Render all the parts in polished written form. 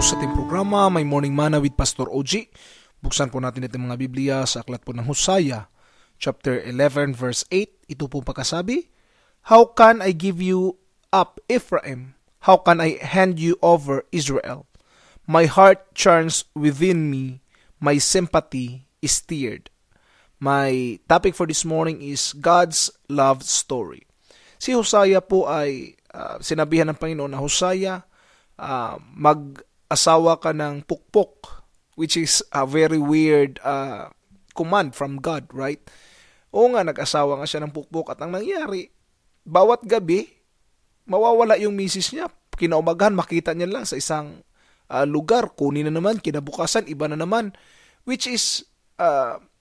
sa ating programa, May Morning Manna with Pastor OG. Buksan po natin itong mga Biblia sa aklat po ng Hosea, chapter 11, verse 8. Ito po pagkasabi, How can I give you up, Ephraim? How can I hand you over, Israel? My heart churns within me, my sympathy is stirred. My topic for this morning is God's love story. Si Hosea po ay sinabihan ng Panginoon na Hosea, mag-asawa ka ng pukpok, which is a very weird command from God, right? Oo nga, nag-asawa nga siya ng pukpok at ang nangyari, bawat gabi, mawawala yung misis niya. Kinaumagahan, makita niya lang sa isang lugar, kunin na naman, kinabukasan, iba na naman, which is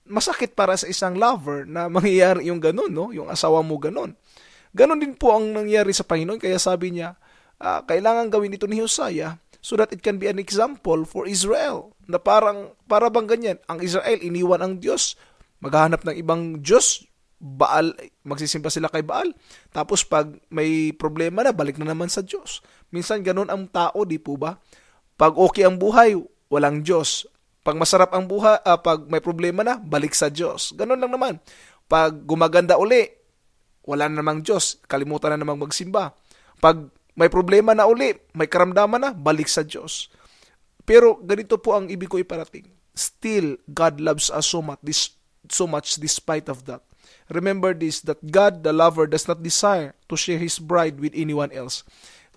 masakit para sa isang lover na mangyayari yung ganun, no? Yung asawa mo ganun. Ganun din po ang nangyari sa Panginoon, kaya sabi niya, kailangan gawin ito ni Hosea so that it can be an example for Israel. Na para bang ganyan, ang Israel iniwan ang Diyos, maghahanap ng ibang Diyos, Baal, magsisimba sila kay Baal. Tapos pag may problema na, balik na naman sa Diyos. Minsan ganun ang tao, di po ba? Pag okay ang buhay, walang Diyos. Pag masarap ang buhay, pag may problema na, balik sa Diyos. Ganun lang naman. Pag gumaganda uli, wala na namang Diyos, kalimutan na namang magsimba. Pag may problema na uli, may karamdaman na, balik sa Diyos. Pero ganito po ang ibig ko iparating. Still, God loves us so much despite of that. Remember this, that God, the lover, does not desire to share His bride with anyone else.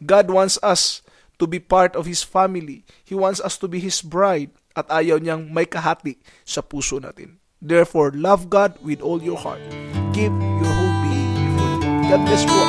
God wants us to be part of His family. He wants us to be His bride at ayaw niyang may kahati sa puso natin. Therefore, love God with all your heart. Give your whole being before Him. God bless po.